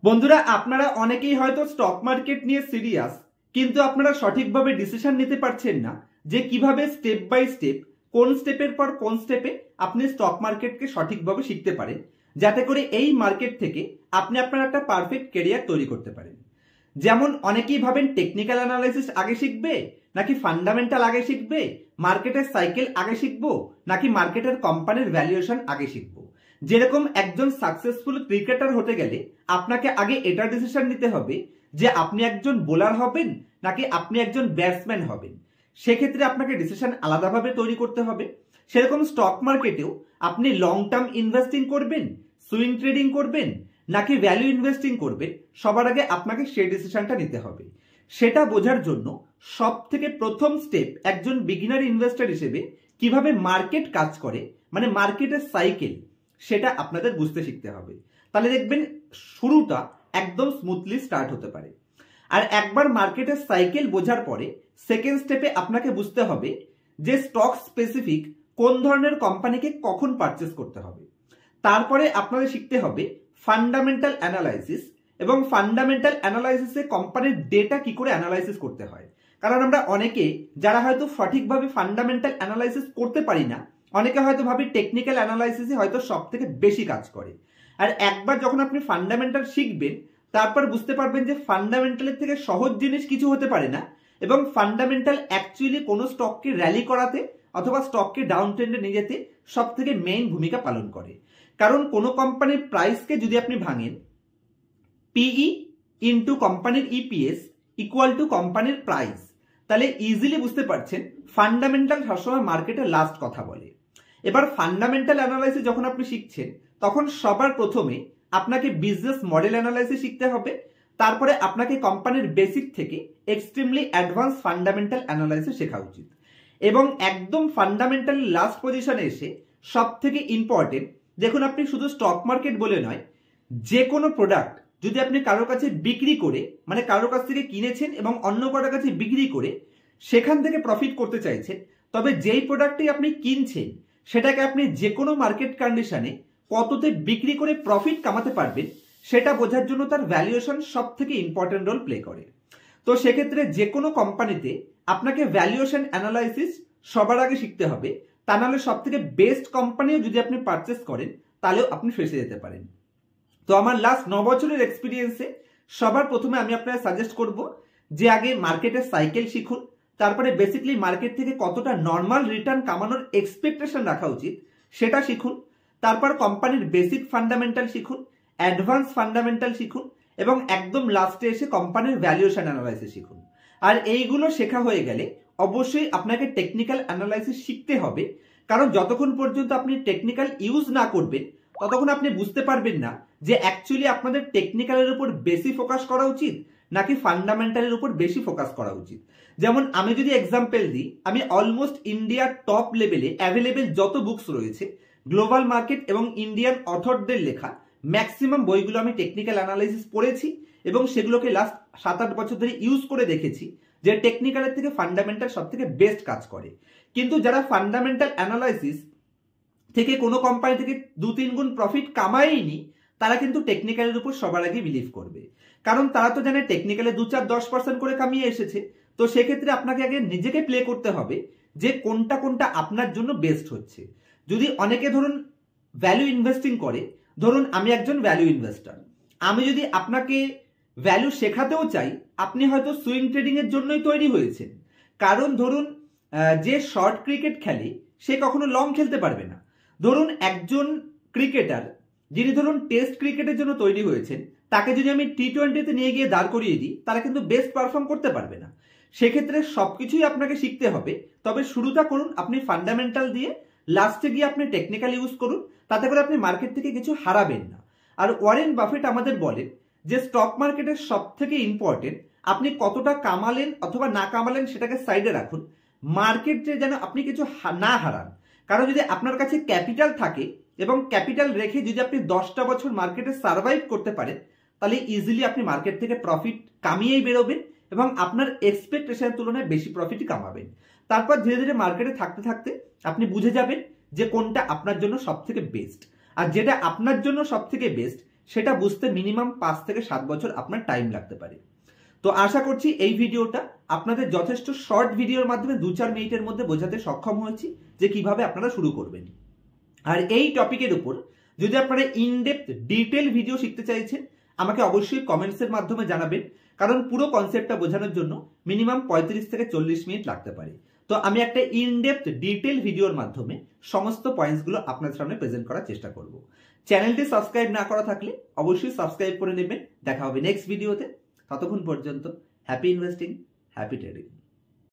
বন্ধুরা, আপনারা অনেকেই হয়তো স্টক মার্কেট নিয়ে সিরিয়াস, কিন্তু আপনারা সঠিকভাবে ডিসিশন নিতে পারছেন না যে কিভাবে স্টেপ বাই স্টেপ, কোন স্টেপের পর কোন স্টেপে আপনি স্টক মার্কেটকে সঠিকভাবে শিখতে পারেন, যাতে করে এই মার্কেট থেকে আপনি আপনার একটা পারফেক্ট ক্যারিয়ার তৈরি করতে পারেন। যেমন অনেকেই ভাবেন টেকনিক্যাল অ্যানালাইসিস আগে শিখবে, নাকি ফান্ডামেন্টাল আগে শিখবে, মার্কেটের সাইকেল আগে শিখবো, নাকি মার্কেটের কোম্পানির ভ্যালুয়েশন আগে শিখবো। যেরকম একজন সাকসেসফুল ক্রিকেটার হতে গেলে আপনাকে আগে এটা ডিসিশন নিতে হবে যে আপনি একজন বোলার হবেন নাকি আপনি একজন ব্যাটসম্যান হবেন। সেক্ষেত্রে আপনাকে ডিসিশন আলাদাভাবে তৈরি করতে হবে। সেরকম স্টক মার্কেটেও আপনি লং টার্ম ইনভেস্টিং করবেন, সুইং ট্রেডিং করবেন, নাকি ভ্যালু ইনভেস্টিং করবেন, সবার আগে আপনাকে সেই ডিসিশনটা নিতে হবে। সেটা বোঝার জন্য সব থেকে প্রথম স্টেপ, একজন বিগিনার ইনভেস্টর হিসেবে কিভাবে মার্কেট কাজ করে, মানে মার্কেটের সাইকেল, সেটা আপনাদের বুঝতে শিখতে হবে। তাহলে দেখবেন শুরুটা একদম স্মুথলি স্টার্ট হতে পারে। আর একবার মার্কেটের সাইকেল বোঝার পরে সেকেন্ড স্টেপে আপনাকে বুঝতে হবে যে স্টক স্পেসিফিক কোন ধরনের কোম্পানিকে কখন পারচেস করতে হবে। তারপরে আপনাদের শিখতে হবে ফান্ডামেন্টাল অ্যানালাইসিস, এবং ফান্ডামেন্টাল অ্যানালাইসিসে কোম্পানির ডেটা কি করে অ্যানালাইসিস করতে হয়। কারণ আমরা অনেকে যারা হয়তো সঠিকভাবে ফান্ডামেন্টাল অ্যানালাইসিস করতে পারি না, অনেকে হয়তো ভাবি টেকনিক্যাল অ্যানালাইসিসই হয়তো সব থেকে বেশি কাজ করে। আর একবার যখন আপনি ফান্ডামেন্টাল শিখবেন, তারপর বুঝতে পারবেন যে ফান্ডামেন্টালের থেকে সহজ জিনিস কিছু হতে পারে না, এবং ফান্ডামেন্টাল অ্যাকচুয়ালি কোনো স্টককে র্যালি করাতে অথবা স্টককে ডাউন ট্রেন্ডে নিয়ে যেতে সব থেকে মেইন ভূমিকা পালন করে। কারণ কোনো কোম্পানির প্রাইসকে যদি আপনি ভাঙেন, পিই ইন্টু কোম্পানির ইপিএস ইকুয়াল টু কোম্পানির প্রাইস, তাহলে ইজিলি বুঝতে পারছেন ফান্ডামেন্টাল সবসময় মার্কেটে লাস্ট কথা বলে। এবার ফান্ডামেন্টাল অ্যানালাইসিস যখন আপনি শিখছেন, তখন সবার প্রথমে আপনাকে বিজনেস মডেল অ্যানালাইসিস শিখতে হবে। তারপরে আপনাকে কোম্পানির বেসিক থেকে এক্সট্রিমলি অ্যাডভান্স ফান্ডামেন্টাল অ্যানালাইসিস শেখা উচিত। এবং একদম ফান্ডামেন্টাল লাস্ট পজিশনে এসে সব থেকে ইম্পর্টেন্ট, দেখুন আপনি শুধু স্টক মার্কেট বলে নয়, যে কোনো প্রোডাক্ট যদি আপনি কারোর কাছে বিক্রি করে, মানে কারোর কাছ থেকে কিনেছেন এবং অন্য কারোর কাছে বিক্রি করে সেখান থেকে প্রফিট করতে চাইছেন, তবে যেই প্রোডাক্টটি আপনি কিনছেন সেটাকে আপনি যে কোনো মার্কেট কন্ডিশনে কততে বিক্রি করে প্রফিট কামাতে পারবেন, সেটা বোঝার জন্য তার ভ্যালুয়েশন সব থেকে ইম্পর্টেন্ট রোল প্লে করে। তো সেক্ষেত্রে যে কোনো কোম্পানিতে আপনাকে ভ্যালুয়েশন অ্যানালাইসিস সবার আগে শিখতে হবে। তা নাহলে সব থেকে বেস্ট কোম্পানিও যদি আপনি পারচেস করেন, তাহলেও আপনি ফেসে যেতে পারেন। তো আমার লাস্ট 9 বছরের এক্সপিরিয়েন্সে সবার প্রথমে আমি আপনাকে সাজেস্ট করব যে আগে মার্কেটের সাইকেল শিখুন। তারপরে বেসিক্যালি মার্কেট থেকে কতটা নর্মাল রিটার্ন কামানোর এক্সপেকটেশন রাখা উচিত সেটা শিখুন। তারপর কোম্পানির বেসিক ফান্ডামেন্টাল শিখুন, অ্যাডভান্স ফান্ডামেন্টাল শিখুন, এবং একদম লাস্টে এসে কোম্পানির ভ্যালুয়েশন অ্যানালাইসিস শিখুন। আর এইগুলো শেখা হয়ে গেলে অবশ্যই আপনাকে টেকনিক্যাল অ্যানালাইসিস শিখতে হবে। কারণ যতক্ষণ পর্যন্ত আপনি টেকনিক্যাল ইউজ না করবেন, ততক্ষণ আপনি বুঝতে পারবেন না যে অ্যাকচুয়ালি আপনাদের টেকনিক্যালের উপর বেশি ফোকাস করা উচিত নাকি ফান্ডামেন্টালের উপর বেশি ফোকাস করা উচিত। যেমন আমি যদি এক্সাম্পল দিই, আমি অলমোস্ট ইন্ডিয়ার টপ লেভেলে অ্যাভেলেবেল যত বুকস রয়েছে, গ্লোবাল মার্কেট এবং ইন্ডিয়ান অথরদের লেখা ম্যাক্সিমাম বইগুলো আমি টেকনিক্যাল অ্যানালাইসিস পড়েছি, এবং সেগুলোকে লাস্ট 7-8 বছর ধরে ইউজ করে দেখেছি যে টেকনিক্যালের থেকে ফান্ডামেন্টাল সব থেকে বেস্ট কাজ করে। কিন্তু যারা ফান্ডামেন্টাল অ্যানালাইসিস থেকে কোনো কোম্পানি থেকে 2-3 গুণ প্রফিট কামায়নি, তারা কিন্তু টেকনিক্যালের উপর সবার আগে বিলিভ করবে। কারণ তারা তো জানে টেকনিক্যালে 2-4-10% করে কামিয়ে এসেছে। তো সেক্ষেত্রে আপনাকে আগে নিজেকে প্লে করতে হবে যে কোনটা কোনটা আপনার জন্য বেস্ট হচ্ছে। যদি অনেকে ধরুন ভ্যালু ইনভেস্টিং করে, ধরুন আমি একজন ভ্যালু ইনভেস্টর, আমি যদি আপনাকে ভ্যালু শেখাতেও চাই, আপনি হয়তো সুইং ট্রেডিং এর জন্যই তৈরি হয়েছেন। কারণ ধরুন যে শর্ট ক্রিকেট খেলে সে কখনো লং খেলতে পারবে না। ধরুন একজন ক্রিকেটার যিনি ধরুন টেস্ট ক্রিকেটের জন্য তৈরি হয়েছেন, তাকে যদি আমি টি-20তে নিয়ে গিয়ে দাঁড় করিয়ে দিই, তারা কিন্তু বেস্ট পারফর্ম করতে পারবে না। সেক্ষেত্রে সবকিছুই আপনাকে শিখতে হবে। তবে শুরুটা করুন আপনি ফান্ডামেন্টাল দিয়ে, লাস্টে গিয়ে আপনি টেকনিক্যাল ইউজ করুন, তাতে করে আপনি মার্কেট থেকে কিছু হারাবেন না। আর ওয়ারেন বাফেট আমাদের বলেন যে স্টক মার্কেটের সব থেকে ইম্পর্টেন্ট আপনি কতটা কামালেন অথবা না কামালেন সেটাকে সাইডে রাখুন, মার্কেটে যেন আপনি কিছু না হারান। কারণ যদি আপনার কাছে ক্যাপিটাল থাকে এবং ক্যাপিটাল রেখে যদি আপনি 10টা বছর মার্কেটে সার্ভাইভ করতে পারেন, তাহলে ইজিলি আপনি মার্কেট থেকে প্রফিট কামিয়েই বেরোবেন এবং আপনার এক্সপেকটেশনের তুলনায় বেশি প্রফিটই কামাবেন। তারপর ধীরে ধীরে মার্কেটে থাকতে থাকতে আপনি বুঝে যাবেন যে কোনটা আপনার জন্য সব থেকে বেস্ট। আর যেটা আপনার জন্য সব থেকে বেস্ট সেটা বুঝতে মিনিমাম 5 থেকে 7 বছর আপনার টাইম লাগতে পারে। তো আশা করছি এই ভিডিওটা আপনাদের যথেষ্ট শর্ট ভিডিওর মাধ্যমে 2-4 মিনিটের মধ্যে বোঝাতে সক্ষম হয়েছি যে কিভাবে আপনারা শুরু করবেন। আর এই টপিকের উপর যদি আপনারা ইনডেপথ ডিটেল ভিডিও শিখতে চাইছেন, আমাকে অবশ্যই কমেন্টসের মাধ্যমে জানাবেন, কারণ পুরো কনসেপ্টটা বোঝানোর জন্য মিনিমাম 35 থেকে 40 মিনিট লাগতে পারে। তো আমি একটা ইনডেপথ ডিটেল ভিডিওর মাধ্যমে সমস্ত পয়েন্টসগুলো আপনাদের সামনে প্রেজেন্ট করার চেষ্টা করব। চ্যানেলটি সাবস্ক্রাইব না করা থাকলে অবশ্যই সাবস্ক্রাইব করে নেবেন। দেখা হবে নেক্সট ভিডিওতে। ততক্ষণ পর্যন্ত হ্যাপি ইনভেস্টিং, হ্যাপি ট্রেডিং।